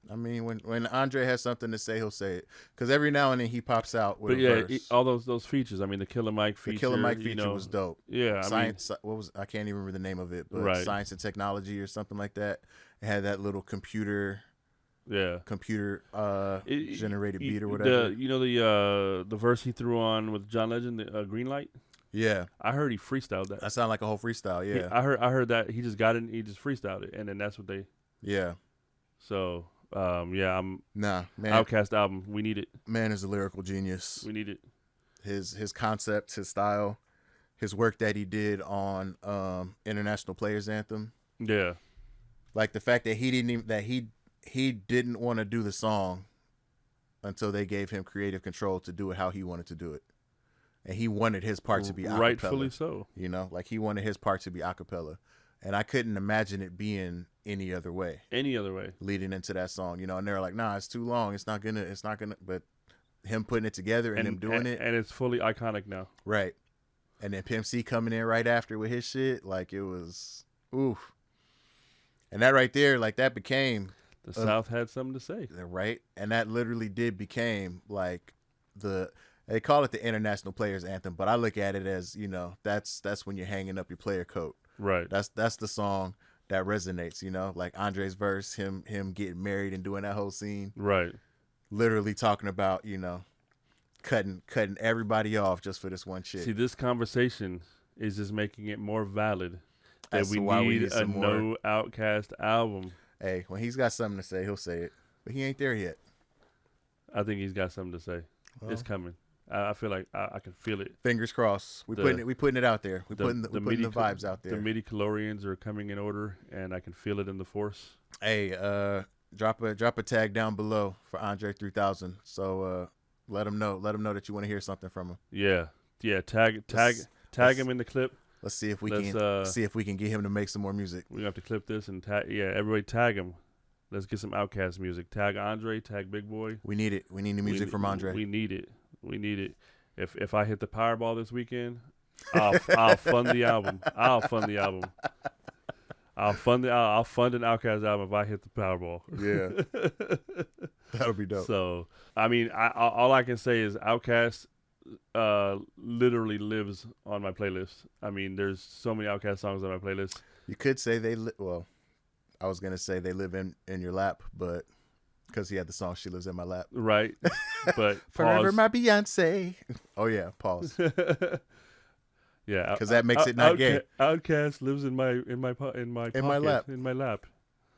I mean, when Andre has something to say, he'll say it. Because every now and then he pops out with a verse. All those features. I mean, the Killer Mike feature. The Killer Mike feature was dope. Yeah, I can't even remember the name of it, but Right. Science and Technology or something like that. It had that little computer generated beat or whatever. The verse he threw on with John Legend, the Green Light. Yeah, I heard he freestyled that. that sounded like a whole freestyle. Yeah, I heard that he just got it. And he just freestyled it, and then that's what they. yeah. So I'm Nah, man. Outkast album. We need it. Man is a lyrical genius. We need it. His concept, his style, his work that he did on International Players Anthem. Yeah. Like the fact that he didn't want to do the song until they gave him creative control to do it how he wanted to do it. And he wanted his part to be a cappella. Rightfully so. You know, like he wanted his part to be a cappella. And I couldn't imagine it being any other way Any other way. leading into that song, you know, and they're like, nah, it's too long. It's not gonna, but him putting it together and him doing it. And it's fully iconic now. Right. And then Pimp C coming in right after with his shit. Like it was, oof. And that right there, like that became. The South had something to say. Right. And that literally did became like they call it the International Players Anthem, but I look at it as, you know, that's when you're hanging up your player coat. Right. That's the song that resonates, you know, like Andre's verse, him getting married and doing that whole scene. Right. Literally talking about, you know, cutting everybody off just for this one shit. See, this conversation is just making it more valid that As we to why we need need a some more. no Outkast album. Hey, when he's got something to say, he'll say it. But he ain't there yet. I think he's got something to say. Well, It's coming. I feel like I can feel it. fingers crossed. We putting it out there. We putting the vibes out there. The midi-chlorians are coming in order, and I can feel it in the force. Hey, drop a tag down below for Andre 3000. So let him know that you want to hear something from him. Yeah. Tag him in the clip. Let's see if we can get him to make some more music. We have to clip this and tag. Yeah, everybody tag him. Let's get some Outkast music. Tag Andre. Tag Big Boy. We need it. We need the music from Andre. We need it. We need it. If I hit the Powerball this weekend, I'll fund the album. I'll fund the album. I'll fund an Outkast album if I hit the Powerball. Yeah, that'll be dope. So I mean, all I can say is Outkast literally lives on my playlist. I mean, there's so many Outkast songs on my playlist. You could say I was gonna say they live in your lap, but because he had the song "She Lives in My Lap," right? But forever pause. my Beyonce. Oh yeah, pause. Yeah, because that makes it not gay. Outkast lives in my pocket, in my lap.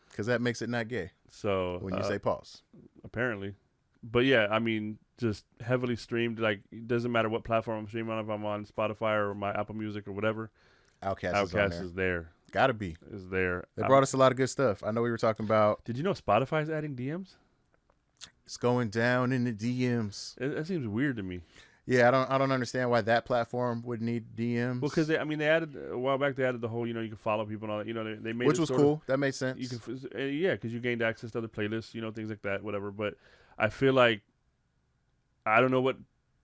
Because that makes it not gay. So when you say pause, apparently, but yeah, I mean, just heavily streamed. Like, it doesn't matter what platform I'm streaming on. If I'm on Spotify or my Apple Music or whatever, Outkast is there. Gotta be. Is there. They brought us a lot of good stuff. I know we were talking about. Did you know Spotify's adding DMs? It's going down in the DMs. That seems weird to me. Yeah, I don't understand why that platform would need DMs. Well, because they added a while back. They added the whole, you can follow people and all that. They made which it was cool. That made sense. You can, because you gained access to other playlists, things like that, whatever. But I feel like I don't know what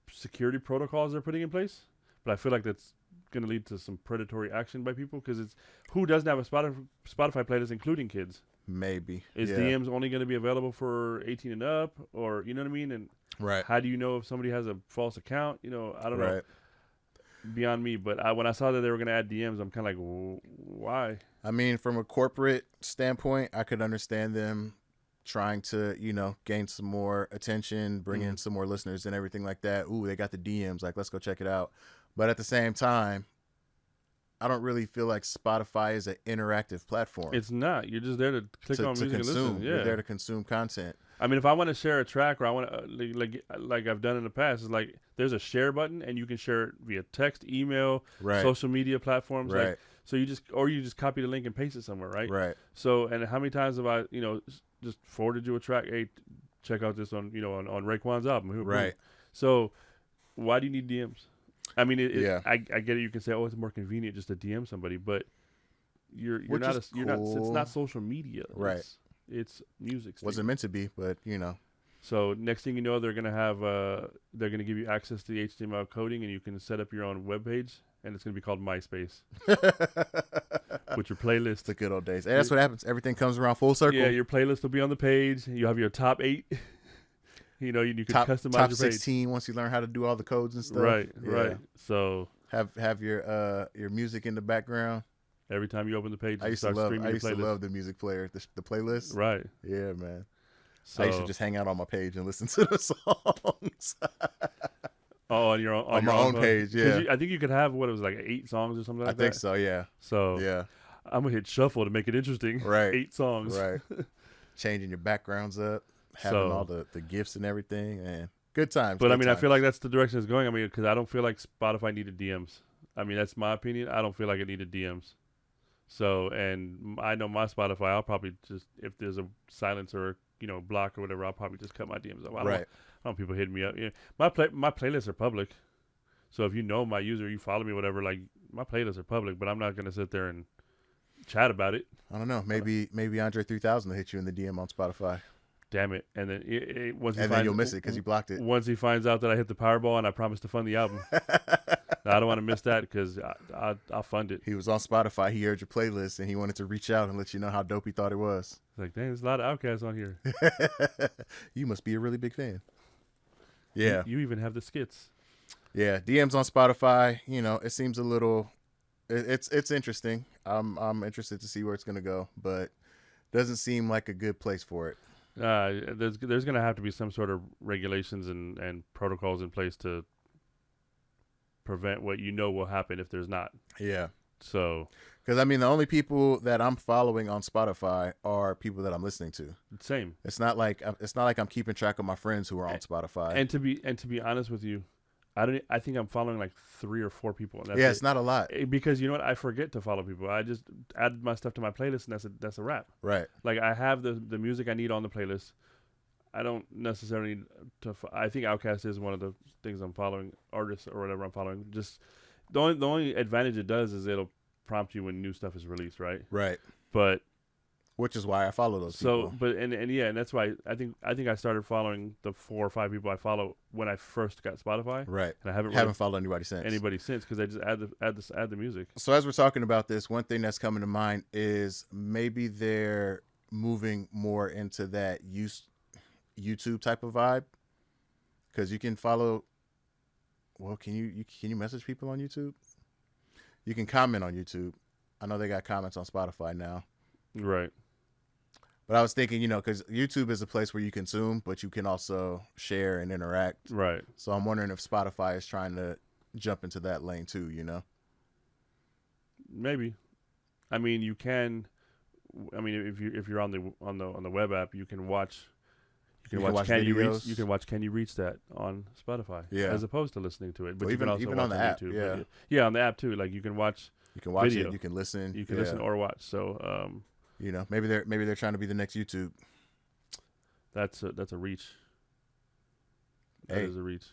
security protocols they're putting in place, but I feel like that's going to lead to some predatory action by people, because it's who doesn't have a Spotify playlist, including kids. Maybe is DMs only going to be available for 18 and up, or you know what I mean? And right, how do you know if somebody has a false account? I don't know. Beyond me, but when I saw that they were going to add DMs, I'm kind of like, why? I mean, from a corporate standpoint, I could understand them trying to, gain some more attention, bring in some more listeners and everything like that. Ooh, they got the DMs. Like, let's go check it out. But at the same time, I don't really feel like Spotify is an interactive platform. It's not. You're just there to click on music consume. and listen. Yeah. You're there to consume content. I mean, if I want to share a track, or I want to like I've done in the past, it's like there's a share button, and you can share it via text, email, social media platforms. Right. Like, so you just copy the link and paste it somewhere, right? Right. So, and how many times have I just forwarded you a track? Hey, check out this on on Raekwon's album. Right. So, why do you need DMs? I mean, Yeah. I get it. You can say, oh, it's more convenient just to DM somebody, but you're Which not is you're not. It's cool. not social media. Right. It's music. Wasn't meant to be, but So next thing you know, they're gonna have they're gonna give you access to the HTML coding, and you can set up your own web page, and it's gonna be called MySpace with your playlist. the good old days. Hey, that's what happens. Everything comes around full circle. Yeah, your playlist will be on the page. You have your top 8. You can customize top your page. 16 once you learn how to do all the codes and stuff. Right, Yeah. right. So Have your music in the background. every time you open the page, I you used to start streaming your playlist. love the music player, the playlist. Right. Yeah, man. So, I used to just hang out on my page and listen to the songs. on your on my own page, 'Cause yeah. I think you could have like 8 songs or something like that. I think so, yeah. So Yeah, I'm gonna hit shuffle to make it interesting. Right. 8 songs. right. Changing your backgrounds up, having So- all the gifts and everything, and good times. But good I mean, I feel times. like that's the direction it's going. I mean, because I don't feel like Spotify needed DMs. I mean, that's my opinion. I don't feel like it needed DMs. So, and I know my Spotify, I'll probably just, if there's a silence or, block or whatever, I'll probably just cut my DMs off. I don't want people hitting me up. Yeah. My playlists are public. So if you know my user, you follow me, whatever, like my playlists are public, but I'm not going to sit there and chat about it. I don't know. Maybe Andre 3000 will hit you in the DM on Spotify, Damn it. And then then you'll miss it because you blocked it. Once he finds out that I hit the Powerball and I promised to fund the album. I don't want to miss that because I'll fund it. He was on Spotify. He heard your playlist and he wanted to reach out and let you know how dope he thought it was. It's like, dang, there's a lot of Outkast on here. You must be a really big fan. Yeah. You even have the skits. Yeah. DMs on Spotify, it seems a little, it's interesting. I'm interested to see where it's going to go, but doesn't seem like a good place for it. There's going to have to be some sort of regulations and protocols in place to prevent what will happen if there's not. Yeah. So, because I mean, the only people that I'm following on Spotify are people that I'm listening to. Same. It's not like I'm keeping track of my friends who are on Spotify. And to be honest with you, I think I'm following like 3 or 4 people. And that's it's not a lot. Because you know what? I forget to follow people. I just add my stuff to my playlist, and that's a wrap. Right. Like I have the music I need on the playlist. I don't necessarily need to. I think Outkast is one of the things I'm following, artists or whatever I'm following. Just the only advantage it does is it'll prompt you when new stuff is released, right? Right. But which is why I follow those people. So, but and yeah, and that's why I think I started following the 4 or 5 people I follow when I first got Spotify. Right. And I haven't followed anybody since. Because I just add the music. So as we're talking about this, one thing that's coming to mind is maybe they're moving more into that YouTube type of vibe, because you can follow. Well, can you message people on YouTube? You can comment on YouTube. I know they got comments on Spotify now. Right. But I was thinking, because YouTube is a place where you consume, but you can also share and interact. Right. So I'm wondering if Spotify is trying to jump into that lane too. Maybe. I mean, you can. I mean, if you're on the web app, you can watch. You can watch Can You Reach? You can watch Can You Reach That on Spotify, as opposed to listening to it. But well, you can also even watch on the app, YouTube. Yeah, on the app too. Like you can watch. You can watch video. it. You can listen. You can listen or watch. So, maybe they're trying to be the next YouTube. That's a reach. That is a reach.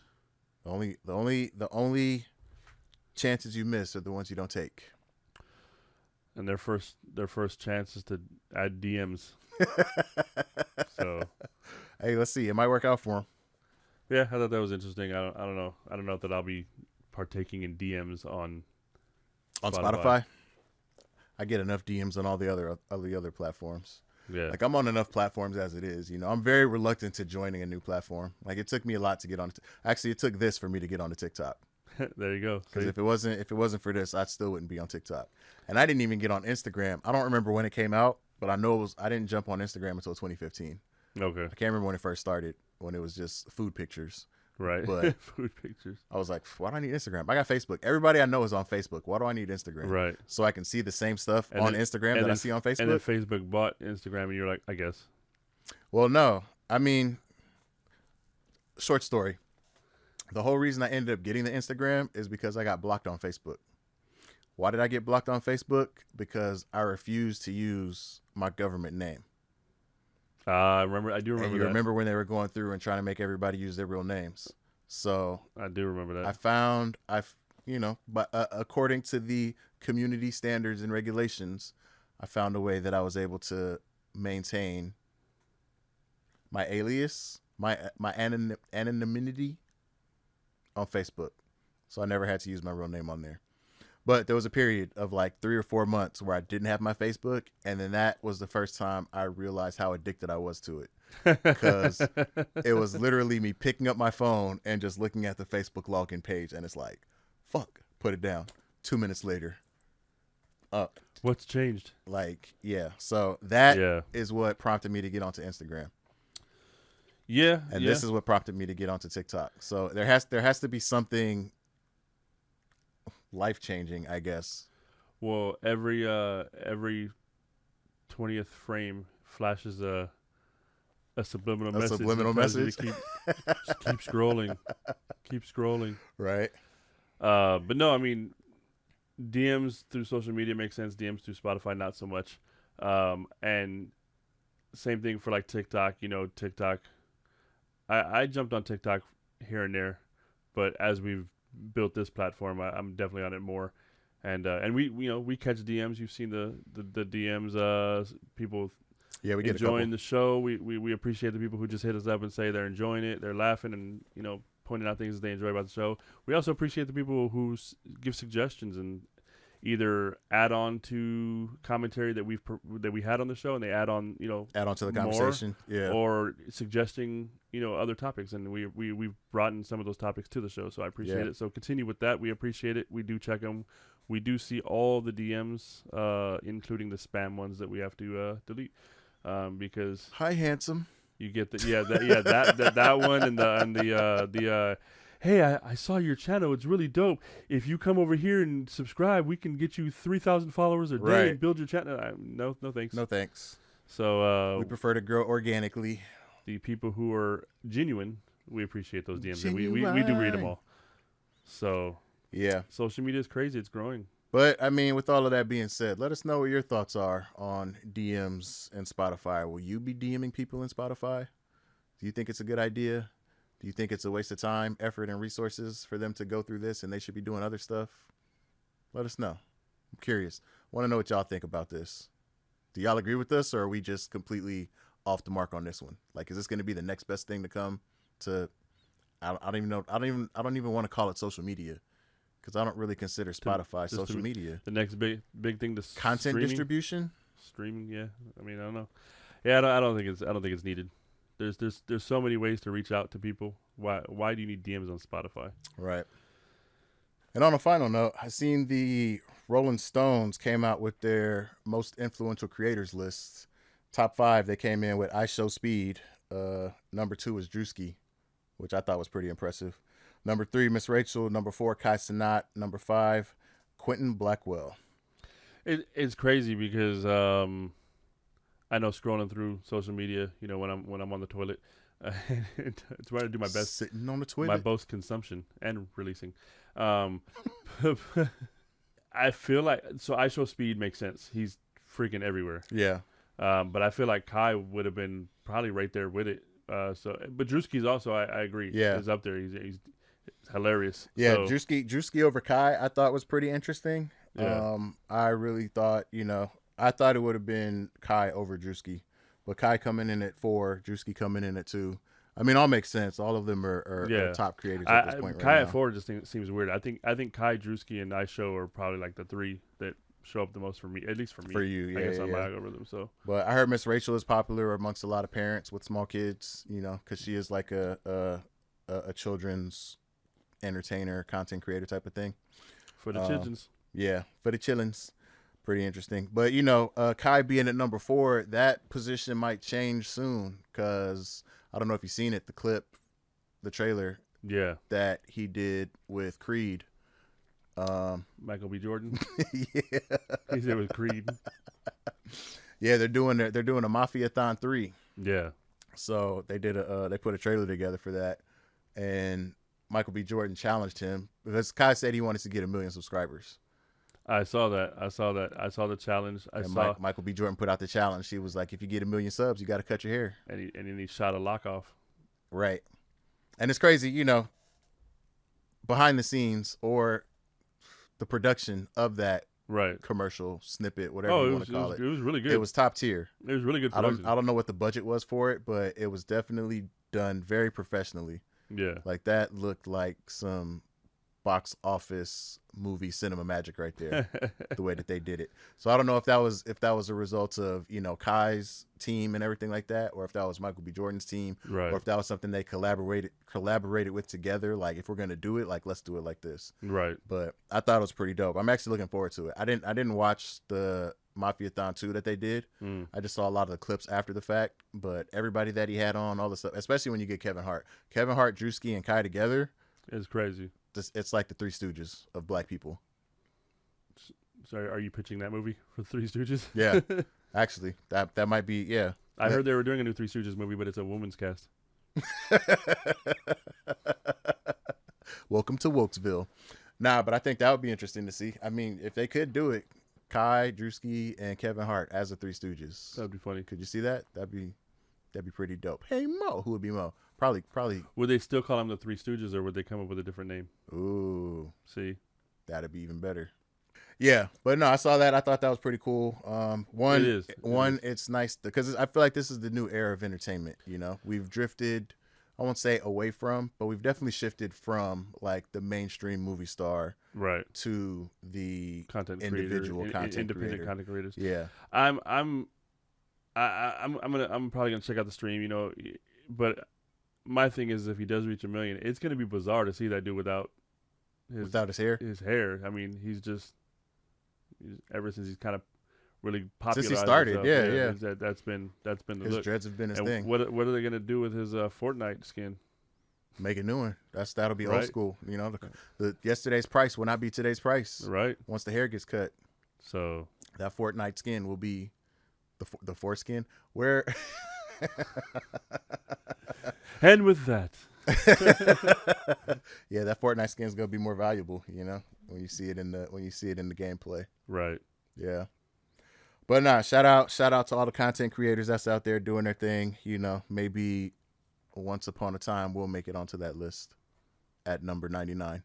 The only chances you miss are the ones you don't take. And their first chance is to add DMs. So, hey, let's see. It might work out for them. Yeah, I thought that was interesting. I don't know. I don't know that I'll be partaking in DMs on Spotify. I get enough DMs on all the other platforms. Yeah. Like I'm on enough platforms as it is. I'm very reluctant to joining a new platform. Like it took me a lot to get on. Actually, it took this for me to get onto TikTok. There you go. Because if it wasn't for this, I still wouldn't be on TikTok. And I didn't even get on Instagram. I don't remember when it came out, but I know I didn't jump on Instagram until 2015. Okay. I can't remember when it first started, when it was just food pictures. Right. But food pictures. I was like, why do I need Instagram? I got Facebook. Everybody I know is on Facebook. Why do I need Instagram? Right. So I can see the same stuff And on then- Instagram and that I then- see on Facebook. And then Facebook bought Instagram, and you're like, I guess. Well, no. I mean, short story. The whole reason I ended up getting the Instagram is because I got blocked on Facebook. Why did I get blocked on Facebook? Because I refused to use my government name. I remember. I do And remember you that. remember when they were going through and trying to make everybody use their real names. So I do remember that. I found, but according to the community standards and regulations, I found a way that I was able to maintain my alias, my anonymity on Facebook. So I never had to use my real name on there. But there was a period of like 3 or 4 months where I didn't have my Facebook. And then that was the first time I realized how addicted I was to it. Because it was literally me picking up my phone and just looking at the Facebook login page. And it's like, fuck, put it down. 2 minutes later, up. What's changed? Like, yeah. So that Yeah. is what prompted me to get onto Instagram. Yeah. And yeah. this is what prompted me to get onto TikTok. So there has to be something life-changing, I guess. Well, every 20th frame flashes a subliminal A message. subliminal that tells you message? to keep scrolling. Keep scrolling. Right? But no, I mean, DMs through social media make sense. DMs through Spotify, not so much. And same thing for like TikTok. You know, TikTok. I jumped on TikTok here and there, but as we've built this platform, I'm definitely on it more. And we catch DMs. You've seen the DMs. People Yeah, we get enjoying the show. We appreciate the people who just hit us up and say they're enjoying it, they're laughing, and pointing out things that they enjoy about the show. We also appreciate the people who give suggestions and either add on to commentary that we had on the show, and they add on add on to the more, conversation. Yeah. or suggesting other topics, and we've brought in some of those topics to the show. So I appreciate it. So continue with that. We appreciate it. We do check them. We do see all the DMs, including the spam ones that we have to delete, because Hi, handsome. you get that one and the hey, I saw your channel. It's really dope. If you come over here and subscribe, we can get you 3,000 followers a day Right. and build your channel. No thanks. No thanks. So We prefer to grow organically. the people who are genuine, we appreciate those DMs. And we do read them Genuine. all. So Yeah. social media is crazy. It's growing. But, I mean, with all of that being said, let us know what your thoughts are on DMs and Spotify. Will you be DMing people in Spotify? Do you think it's a good idea? Do you think it's a waste of time, effort, and resources for them to go through this and they should be doing other stuff? Let us know. I'm curious. Want to know what y'all think about this. Do y'all agree with us, or are we just completely off the mark on this one? Like, is this going to be the next best thing to come to? I don't even know. I don't even want to call it social media, because I don't really consider Spotify just social media. The next big thing to Content streaming. distribution. Streaming, yeah. I mean, I don't know. Yeah, I don't think it's needed. There's so many ways to reach out to people. Why do you need DMs on Spotify? Right. And on a final note, I seen the Rolling Stones came out with their most influential creators lists. Top 5, they came in with I Show Speed. Number 2 was Drewski, which I thought was pretty impressive. Number 3, Miss Rachel. Number 4, Kai Cenat. Number 5, Quentin Blackwell. It's crazy because I know scrolling through social media, when I'm on the toilet, it's where I do my best. Sitting on the toilet. My both consumption and releasing. I feel like I Show Speed makes sense. He's freaking everywhere. Yeah. But I feel like Kai would have been probably right there with it. But Drewski's also, I agree. Yeah. He's up there. He's hilarious. Yeah, So, Drewski over Kai, I thought was pretty interesting. Yeah. I really thought, I thought it would have been Kai over Drewski, but Kai coming in at 4, Drewski coming in at 2. I mean, all makes sense. All of them are top creators at this point. Kai right at now. 4 just seems weird. I think Kai, Drewski, and I Show are probably like the 3 that show up the most for me, at least for me. For you, I yeah, guess on yeah. my algorithm. So, But I heard Miss Rachel is popular amongst a lot of parents with small kids, because she is like a children's entertainer, content creator type of thing. for the children's. Yeah, for the chillins. Pretty interesting. But, Kai being at number 4, that position might change soon because I don't know if you've seen it, the clip, the trailer that he did with Creed. Michael B. Jordan. Yeah. He said with Creed. Yeah, they're doing a Mafiathon 3. Yeah. So they put a trailer together for that, and Michael B. Jordan challenged him because Kai said he wanted to get 1 million subscribers. I saw that. I saw the challenge. Michael B. Jordan put out the challenge. He was like, if you get 1 million subs, you got to cut your hair. And then he shot a lock off. Right. And it's crazy, behind the scenes or the production of that commercial snippet, whatever you want to call it. It was really good. It was top tier. It was really good production. I don't know what the budget was for it, but it was definitely done very professionally. Yeah. Like that looked like some box office movie cinema magic right there, the way that they did it. So I don't know if that was a result of, Kai's team and everything like that, or if that was Michael B. Jordan's team, or if that was something they collaborated with together. Like, if we're going to do it, like, let's do it like this. Right. But I thought it was pretty dope. I'm actually looking forward to it. I didn't watch the Mafiathon 2 that they did. I just saw a lot of the clips after the fact, but everybody that he had on, all the stuff, especially when you get Kevin Hart, Drewski, and Kai together, it's crazy. It's like the Three Stooges of black people. Sorry, are you pitching that movie for Three Stooges? Yeah, actually, that might be. Yeah, I heard they were doing a new Three Stooges movie, but it's a woman's cast. Welcome to Wokesville. Nah, but I think that would be interesting to see. I mean, if they could do it, Kai, Drewski, and Kevin Hart as the Three Stooges. That'd be funny. Could you see that? That'd be pretty dope. Hey Mo, who would be Mo? Probably. Would they still call them the Three Stooges, or would they come up with a different name? Ooh, see, that'd be even better. Yeah, but no, I saw that. I thought that was pretty cool. It's nice because I feel like this is the new era of entertainment. We've drifted, I won't say away from, but we've definitely shifted from like the mainstream movie star to the independent content creators. Yeah, I'm probably gonna check out the stream. But my thing is, if he does reach 1 million, it's gonna be bizarre to see that dude without his hair. His hair. I mean, he's ever since he's kind of really popularized. Since he started, that's been the his look. dreads have been his thing. What are they gonna do with his Fortnite skin? Make a new one. That'll be old school. The yesterday's price will not be today's price. Right. Once the hair gets cut, so that Fortnite skin will be the foreskin. Where. And with that, yeah, that Fortnite skin is gonna be more valuable, when you see it in the gameplay. Right. Yeah. But nah, shout out to all the content creators that's out there doing their thing. Maybe once upon a time we'll make it onto that list at number 99.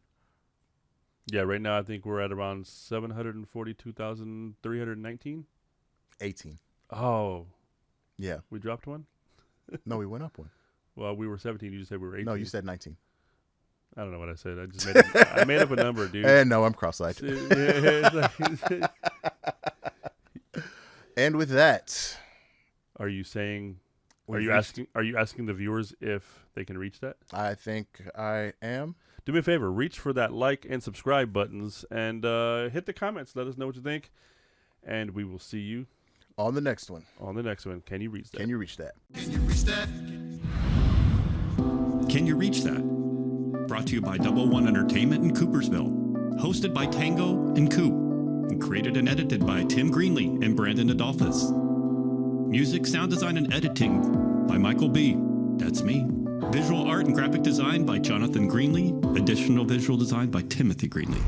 Yeah, right now I think we're at around 742,319. 18. Oh. Yeah. We dropped one? No, we went up one. Well, we were 17. You just said we were 18. No, you said 19. I don't know what I said. I just made up a number, dude. And no, I'm cross-eyed. And with that, are you asking the viewers if they can reach that? I think I am. Do me a favor, reach for that like and subscribe buttons and hit the comments. Let us know what you think, and we will see you on the next one. Can you reach that? Can you reach that? Can you reach that? Can you reach that? Brought to you by Double One Entertainment in Coopersville. Hosted by Tango and Coop. And created and edited by Tim Greenlee and Brandon Adolphus. Music, sound design, and editing by Michael B. That's me. Visual art and graphic design by Jonathan Greenlee. Additional visual design by Timothy Greenlee.